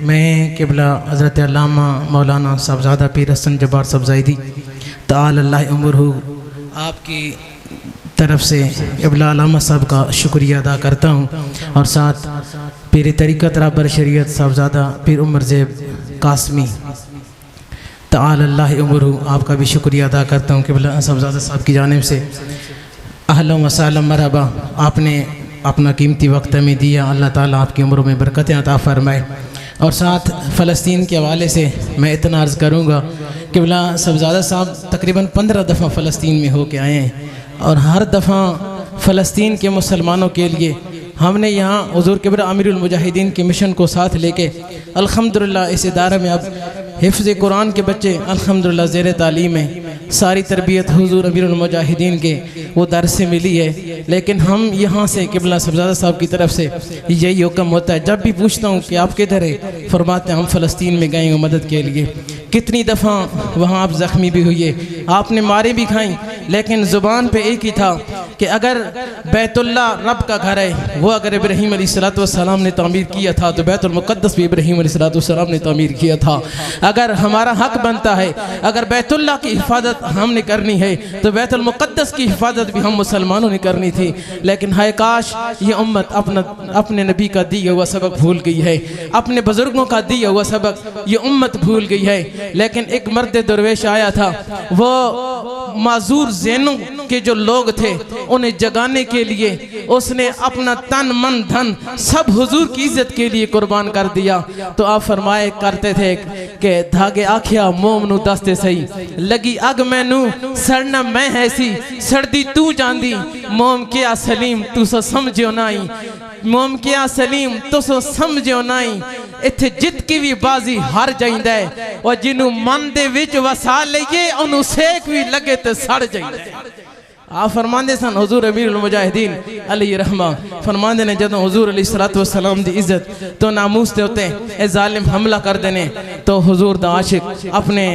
मैं क़िबला हज़रत अल्लामा मौलाना साहबज़ादा पीर हसन जब्बार साहब ज़ैदी ताअल्लाह उम्रहू आपकी तरफ से क़िबला अल्लामा साहब का शुक्रिया अदा करता हूँ और साथ पीर तरीक़त रहबर शरीयत साहबज़ादा पीर उमर ज़ैब कासमी ताअल्लाह उम्रहू आपका भी शुक्रिया अदा करता हूँ क़िबला साहबज़ादा साहब की जानिब से अहलन व सहलन मरहबा। आपने अपना कीमती वक्त में दिया, अल्लाह ताला आपकी उम्रों में बरकतें अता फरमाए। और साथ फ़लस्तीन के हवाले से मैं इतना अर्ज़ करूँगा क़िबला साहबज़ादा साहब तकरीबन 15 दफ़ा फ़लस्तीन में होके आए हैं और हर दफ़ा फ़लस्तीन के मुसलमानों के लिए हमने यहाँ हुज़ूर क़िबला अमीरुल मुजाहिदीन के मिशन को साथ लेके अल्हम्दुलिल्लाह इस इदारे में अब हिफ्ज़ कुरान के बच्चे अल्हम्दुलिल्लाह ज़ेर तालीम है। सारी तरबियत हुज़ूर अमीरुल मुजाहिदीन के वो दर से मिली है। लेकिन हम यहाँ से क़िबला साहबज़ादा साहब की तरफ से यही हुक्म होता है, जब भी पूछता हूँ कि आप किधर है, फरमाते हम फ़लस्तीन में गए हैं मदद के लिए। कितनी दफ़ा वहाँ आप ज़ख्मी भी हुए, आपने मारे भी खाई, लेकिन ज़ुबान पे एक ही था कि अगर बैतुल्ला रब का घर है, वो अगर इब्राहीम अलैहिस्सलाम ने तामीर किया था तो बैतुल मुक़द्दस भी इब्राहीम अलैहिस्सलाम ने तामीर किया था। अगर हमारा हक बनता है, अगर बैतुल्ला की हिफाजत हमने करनी है तो बैतुल मुक़द्दस की हिफाजत भी हम मुसलमानों ने करनी थी। लेकिन हाय काश ये उम्मत अपने नबी का दिया हुआ सबक भूल गई है, अपने बुज़ुर्गों का दिया हुआ सबक ये उम्मत भूल गई है। लेकिन एक मर्द दरवेश आया था, वो माजूर ज़हनों के जो लोग थे उन्हें जगाने के लिए उसने अपना तन मन धन सब हुजूर की इज्जत के लिए कुर्बान कर दिया। तो आप फरमाए करते थे कि धागे आखिया मोम नू दसते सही, लगी अग मैनू सड़ना मैं हैसी, सर्दी तू जांदी मोम क्या सलीम तू सो समझो नाई, मोम क्या सलीम तू सो समझो नाई। इत्थे जित की भी बाजी हार जाइंदा है और जिन्हों मन दे विच वसा लईए उन्हों सेक भी लगे तो सड़ जाइंदा है। आप फरमाते सन हुजूर अमीरुल मुजाहिदीन अलैहि रहमा फरमाते ने जदों हुजूर अलैहिस्सलाम दी इज्जत तो नामूस दे उत्ते ए जालिम हमला कर देने तो हुजूर दा आशिक अपने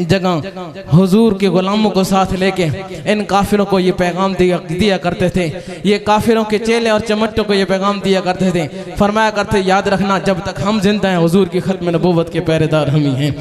जगह हुजूर के गुलामों को साथ लेके इन काफिरों को ये पैगाम दिया करते थे। ये काफिरों के चेले और चमट्टों को ये पैगाम दिया करते थे, फरमाया करते याद रखना जब तक हम जिंदा हैं हुजूर की खत्म नबूवत के पहरेदार हम ही हैं।